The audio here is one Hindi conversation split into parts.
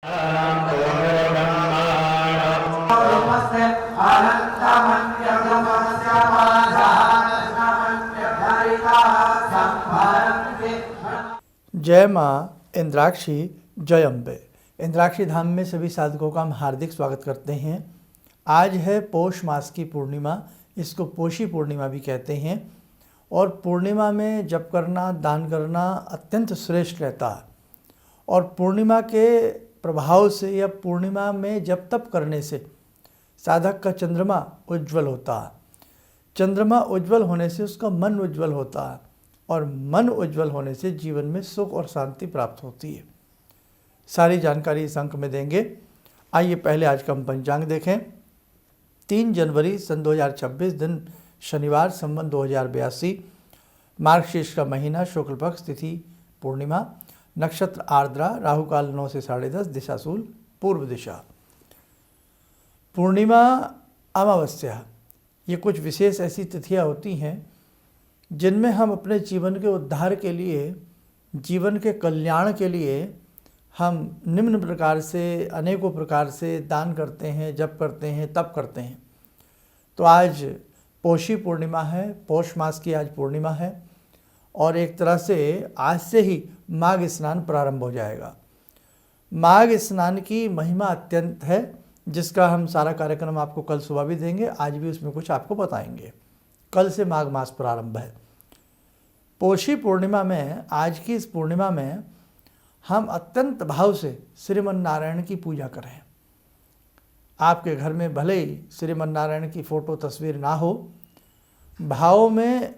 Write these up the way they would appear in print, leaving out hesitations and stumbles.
जय माँ इंद्राक्षी, जय अम्बे। इंद्राक्षी धाम में सभी साधकों का हम हार्दिक स्वागत करते हैं। आज है पौष मास की पूर्णिमा, इसको पोषी पूर्णिमा भी कहते हैं। और पूर्णिमा में जप करना, दान करना अत्यंत श्रेष्ठ रहता है। और पूर्णिमा के प्रभाव से या पूर्णिमा में जप तप करने से साधक का चंद्रमा उज्ज्वल होता है। चंद्रमा उज्ज्वल होने से उसका मन उज्ज्वल होता है और मन उज्ज्वल होने से जीवन में सुख और शांति प्राप्त होती है। सारी जानकारी इस अंक में देंगे। आइए पहले आज का हम पंचांग देखें। 3 जनवरी सन 2026 दिन शनिवार, संवत 2082, मार्गशीर्ष का महीना, शुक्ल पक्ष, तिथि पूर्णिमा, नक्षत्र आर्द्रा, राहु काल 9 से 10:30, दिशा शूल पूर्व दिशा। पूर्णिमा, अमावस्या, ये कुछ विशेष ऐसी तिथियां होती हैं जिनमें हम अपने जीवन के उद्धार के लिए, जीवन के कल्याण के लिए हम निम्न प्रकार से, अनेकों प्रकार से दान करते हैं, जप करते हैं, तप करते हैं। तो आज पौषी पूर्णिमा है, पौष मास की आज पूर्णिमा है और एक तरह से आज से ही माघ स्नान प्रारंभ हो जाएगा। माघ स्नान की महिमा अत्यंत है, जिसका हम सारा कार्यक्रम आपको कल सुबह भी देंगे, आज भी उसमें कुछ आपको बताएंगे। कल से माघ मास प्रारंभ है। पौषी पूर्णिमा में, आज की इस पूर्णिमा में हम अत्यंत भाव से श्रीमन नारायण की पूजा करें। आपके घर में भले ही श्रीमन नारायण की फोटो तस्वीर ना हो, भाव में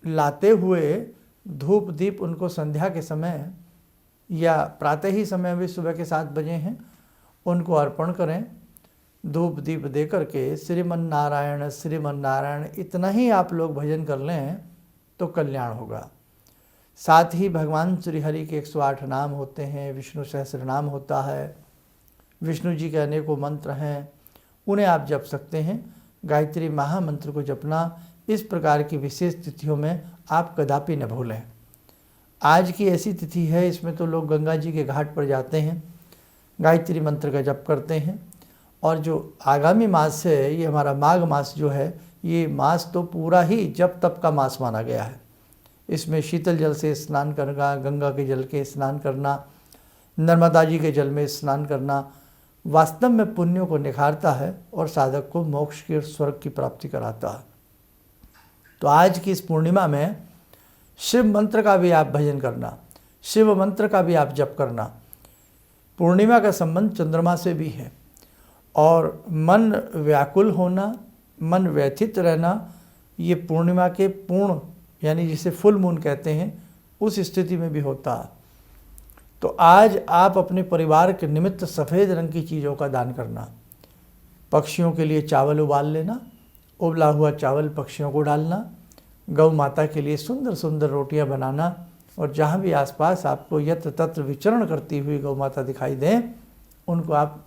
लाते हुए धूप दीप उनको संध्या के समय या प्रातः ही समय भी, सुबह के 7 बजे हैं, उनको अर्पण करें। धूप दीप दे करके श्रीमन नारायण इतना ही आप लोग भजन कर लें तो कल्याण होगा। साथ ही भगवान श्री हरि के 108 नाम होते हैं, विष्णु सहस्त्र नाम होता है, विष्णु जी के अनेकों मंत्र हैं, उन्हें आप जप सकते हैं। गायत्री महामंत्र को जपना इस प्रकार की विशेष तिथियों में आप कदापि न भूलें। आज की ऐसी तिथि है, इसमें तो लोग गंगा जी के घाट पर जाते हैं, गायत्री मंत्र का जप करते हैं। और जो आगामी मास है, ये हमारा माघ मास जो है, ये मास तो पूरा ही जप तप का मास माना गया है। इसमें शीतल जल से स्नान करना, गंगा के जल के स्नान करना, नर्मदा जी के जल में स्नान करना वास्तव में पुण्यों को निखारता है और साधक को मोक्ष की, स्वर्ग की प्राप्ति कराता है। तो आज की इस पूर्णिमा में शिव मंत्र का भी आप भजन करना, शिव मंत्र का भी आप जप करना। पूर्णिमा का संबंध चंद्रमा से भी है और मन व्याकुल होना, मन व्यथित रहना, ये पूर्णिमा के पूर्ण, यानी जिसे फुल मून कहते हैं, उस स्थिति में भी होता है। तो आज आप अपने परिवार के निमित्त सफ़ेद रंग की चीज़ों का दान करना। पक्षियों के लिए चावल उबाल लेना, उबला हुआ चावल पक्षियों को डालना, गौ माता के लिए सुंदर सुंदर रोटियां बनाना, और जहाँ भी आसपास आपको यत्र तत्र विचरण करती हुई गौ माता दिखाई दें, उनको आप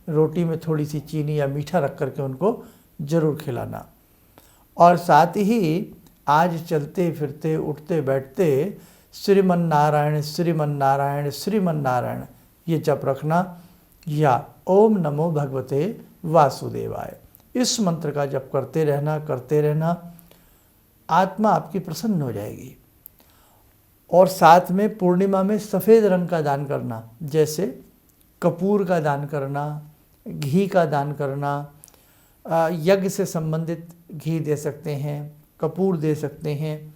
रोटी में थोड़ी सी चीनी या मीठा रख करके उनको ज़रूर खिलाना। और साथ ही आज चलते फिरते, उठते बैठते श्रीमन नारायण श्रीमन नारायण श्रीमन नारायण ये जप रखना, या ओम नमो भगवते वासुदेवाय, इस मंत्र का जप करते रहना, आत्मा आपकी प्रसन्न हो जाएगी। और साथ में पूर्णिमा में सफ़ेद रंग का दान करना, जैसे कपूर का दान करना, घी का दान करना, यज्ञ से संबंधित घी दे सकते हैं, कपूर दे सकते हैं।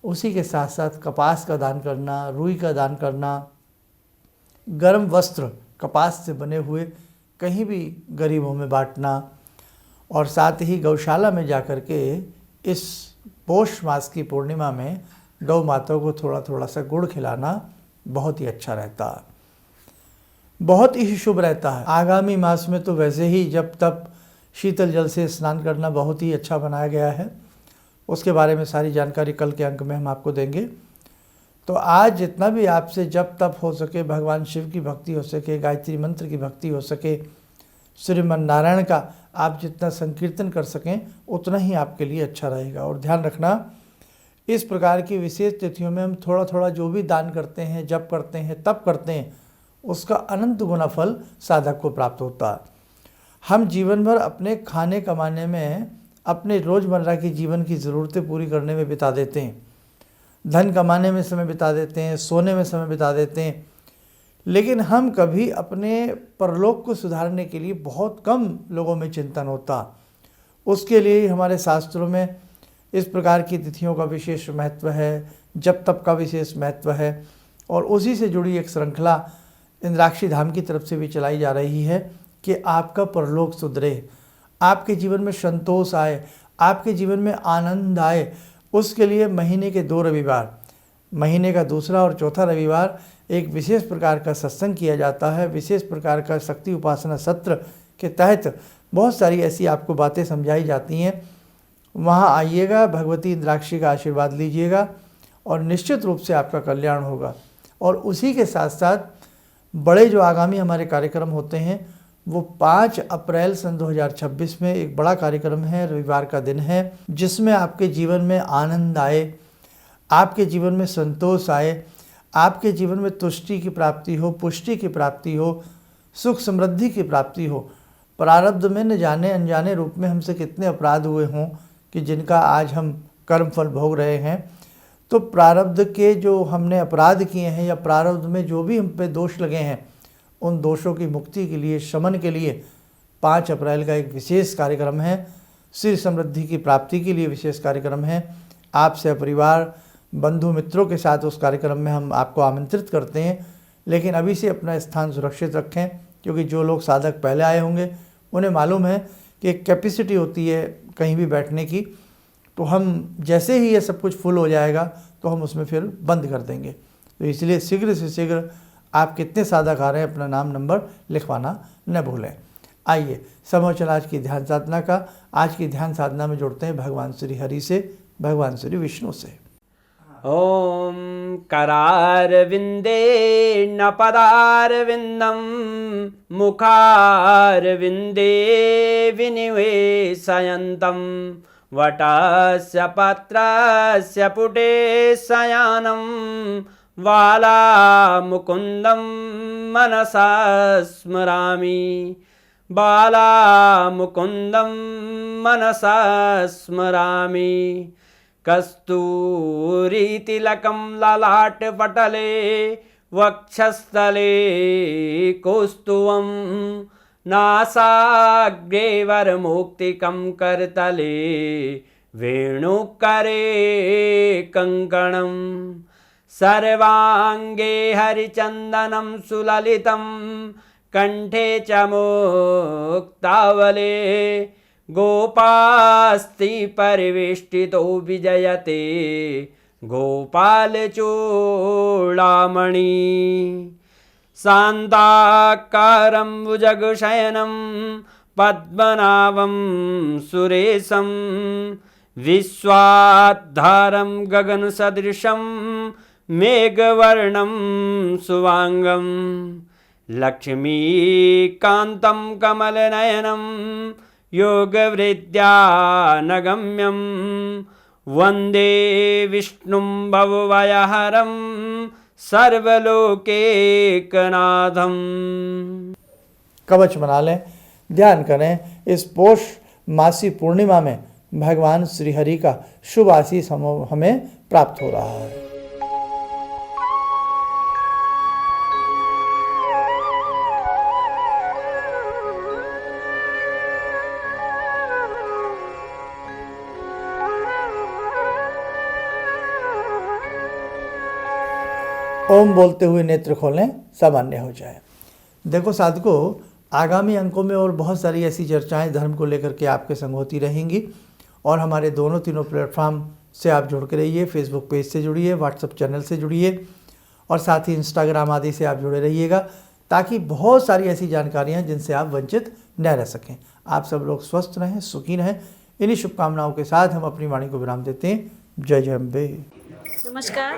उसी के साथ साथ कपास का दान करना, रुई का दान करना, गर्म वस्त्र कपास से बने हुए कहीं भी गरीबों में बांटना। और साथ ही गौशाला में जाकर के इस पौष मास की पूर्णिमा में गौ माताओं को थोड़ा थोड़ा सा गुड़ खिलाना बहुत ही अच्छा रहता है, बहुत ही शुभ रहता है। आगामी मास में तो वैसे ही जब तब शीतल जल से स्नान करना बहुत ही अच्छा बनाया गया है, उसके बारे में सारी जानकारी कल के अंक में हम आपको देंगे। तो आज जितना भी आपसे जप तप हो सके, भगवान शिव की भक्ति हो सके, गायत्री मंत्र की भक्ति हो सके, श्रीमन नारायण का आप जितना संकीर्तन कर सकें, उतना ही आपके लिए अच्छा रहेगा। और ध्यान रखना, इस प्रकार की विशेष तिथियों में हम थोड़ा थोड़ा जो भी दान करते हैं, जप करते हैं, तप करते हैं, उसका अनंत गुना फल साधक को प्राप्त होता है। हम जीवन भर अपने खाने कमाने में, अपने रोज़मर्रा की जीवन की ज़रूरतें पूरी करने में बिता देते हैं, धन कमाने में समय बिता देते हैं, सोने में समय बिता देते हैं, लेकिन हम कभी अपने परलोक को सुधारने के लिए बहुत कम लोगों में चिंतन होता। उसके लिए हमारे शास्त्रों में इस प्रकार की तिथियों का विशेष महत्व है, जप तप का विशेष महत्व है, और उसी से जुड़ी एक श्रृंखला इंद्राक्षी धाम की तरफ से भी चलाई जा रही है कि आपका परलोक सुधरे, आपके जीवन में संतोष आए, आपके जीवन में आनंद आए। उसके लिए महीने के 2 रविवार, महीने का दूसरा और चौथा रविवार एक विशेष प्रकार का सत्संग किया जाता है। विशेष प्रकार का शक्ति उपासना सत्र के तहत बहुत सारी ऐसी आपको बातें समझाई जाती हैं। वहाँ आइएगा, भगवती इंद्राक्षी का आशीर्वाद लीजिएगा और निश्चित रूप से आपका कल्याण होगा। और उसी के साथ साथ बड़े जो आगामी हमारे कार्यक्रम होते हैं वो 5 अप्रैल सन 2026 में एक बड़ा कार्यक्रम है, रविवार का दिन है, जिसमें आपके जीवन में आनंद आए, आपके जीवन में संतोष आए, आपके जीवन में तुष्टि की प्राप्ति हो, पुष्टि की प्राप्ति हो, सुख समृद्धि की प्राप्ति हो। प्रारब्ध में न जाने अनजाने रूप में हमसे कितने अपराध हुए हों कि जिनका आज हम कर्म फल भोग रहे हैं। तो प्रारब्ध के जो हमने अपराध किए हैं या प्रारब्ध में जो भी हम पे दोष लगे हैं, उन दोषों की मुक्ति के लिए, शमन के लिए 5 अप्रैल का एक विशेष कार्यक्रम है। श्री समृद्धि की प्राप्ति के लिए विशेष कार्यक्रम है। आपसे परिवार बंधु मित्रों के साथ उस कार्यक्रम में हम आपको आमंत्रित करते हैं। लेकिन अभी से अपना स्थान सुरक्षित रखें, क्योंकि जो लोग साधक पहले आए होंगे उन्हें मालूम है कि एक कैपेसिटी होती है कहीं भी बैठने की। तो हम जैसे ही ये सब कुछ फुल हो जाएगा तो हम उसमें फिर बंद कर देंगे। तो इसलिए शीघ्र से शीघ्र आप कितने साधक आ रहे हैं अपना नाम नंबर लिखवाना न भूलें। आइए समय चला आज की ध्यान साधना का। आज की ध्यान साधना में जुड़ते हैं भगवान श्री हरि से, भगवान श्री विष्णु से। ॐ करारविन्दे न पदारविन्दं मुखारविन्दे विनिवेशयन्तं वटस्य पत्रस्य पुटे शयनं बालामुकुन्दं मनसा स्मरामि, बालामुकुन्दं मनसा स्मरामि। कस्तूरीतिलकं ललाटपटले वक्षस्थले कौस्तुभं नासाग्रे वरमौक्तिकं करतले वेणुकरे कङ्कणं सर्वाङ्गे हरिचन्दनं सुललितं कण्ठे च मुक्तावले गोपास्ति परिवेष्टितो विजयते गोपालचूडामणि शान्ताकारं भुजगशयनं पद्मनाभं सुरेशं विश्वाधारं गगनसदृशं मेघवर्णं शुभांगं लक्ष्मीकान्तं कमलनयनं योगवृद्ध्यानगम्यं वन्दे विष्णुं भवभयहरं सर्वलोकैकनाथं। कवच बना लें, ध्यान करें। इस पौष मासी पूर्णिमा में भगवान श्री हरि का शुभ आशीष हमें प्राप्त हो रहा है। ओम बोलते हुए नेत्र खोलें, सामान्य हो जाए। देखो साधकों, आगामी अंकों में और बहुत सारी ऐसी चर्चाएं धर्म को लेकर के आपके संग होती रहेंगी और हमारे दोनों तीनों प्लेटफॉर्म से आप जुड़ के रहिए। फेसबुक पेज से जुड़िए, व्हाट्सएप चैनल से जुड़िए और साथ ही इंस्टाग्राम आदि से आप जुड़े रहिएगा, ताकि बहुत सारी ऐसी जानकारियाँ जिनसे आप वंचित न रह सकें। आप सब लोग स्वस्थ रहें, सुखी रहें। इन्हीं शुभकामनाओं के साथ हम अपनी वाणी को विराम देते हैं। जय जय अम्बे। नमस्कार,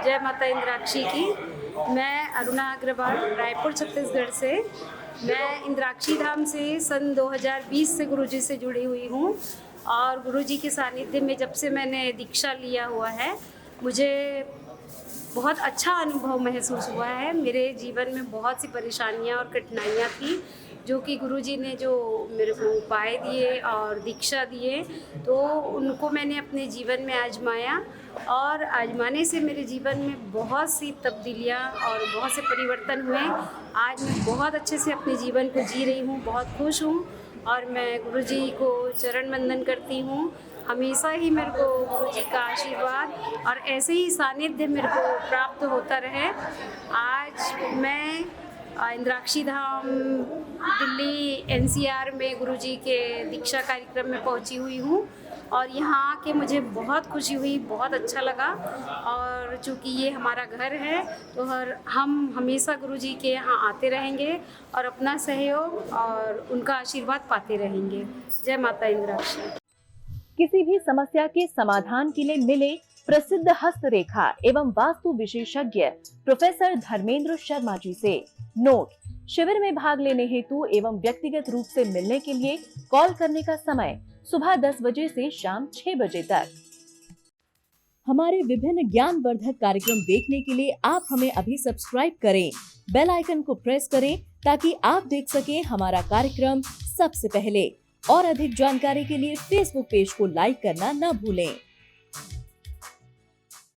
जय माता इंद्राक्षी की। मैं अरुणा अग्रवाल, रायपुर छत्तीसगढ़ से। मैं इंद्राक्षी धाम से सन 2020 से गुरुजी से जुड़ी हुई हूँ और गुरुजी के सानिध्य में जब से मैंने दीक्षा लिया हुआ है, मुझे बहुत अच्छा अनुभव महसूस हुआ है। मेरे जीवन में बहुत सी परेशानियां और कठिनाइयां थी, जो कि गुरुजी ने जो मेरे को उपाय दिए और दीक्षा दिए, तो उनको मैंने अपने जीवन में आजमाया और आजमाने से मेरे जीवन में बहुत सी तब्दीलियां और बहुत से परिवर्तन हुए। आज मैं बहुत अच्छे से अपने जीवन को जी रही हूँ, बहुत खुश हूँ और मैं गुरुजी को चरण वंदन करती हूँ। हमेशा ही मेरे को गुरुजी का आशीर्वाद और ऐसे ही सानिध्य मेरे को प्राप्त होता रहे। आज मैं इंद्राक्षी धाम दिल्ली एनसीआर में गुरुजी के दीक्षा कार्यक्रम में पहुंची हुई हूँ और यहाँ आके मुझे बहुत खुशी हुई, बहुत अच्छा लगा। और चूँकि ये हमारा घर है तो हम हमेशा गुरुजी के यहाँ आते रहेंगे और अपना सहयोग और उनका आशीर्वाद पाते रहेंगे। जय माता इंद्राक्षी। किसी भी समस्या के समाधान के लिए मिले प्रसिद्ध हस्तरेखा एवं वास्तु विशेषज्ञ प्रोफेसर धर्मेंद्र शर्मा जी से। नोट: शिविर में भाग लेने हेतु एवं व्यक्तिगत रूप से मिलने के लिए कॉल करने का समय सुबह 10 बजे से शाम 6 बजे तक। हमारे विभिन्न ज्ञानवर्धक कार्यक्रम देखने के लिए आप हमें अभी सब्सक्राइब करें, बेल आइकन को प्रेस करें ताकि आप देख सकें हमारा कार्यक्रम सबसे पहले। और अधिक जानकारी के लिए फेसबुक पेज को लाइक करना न भूलें।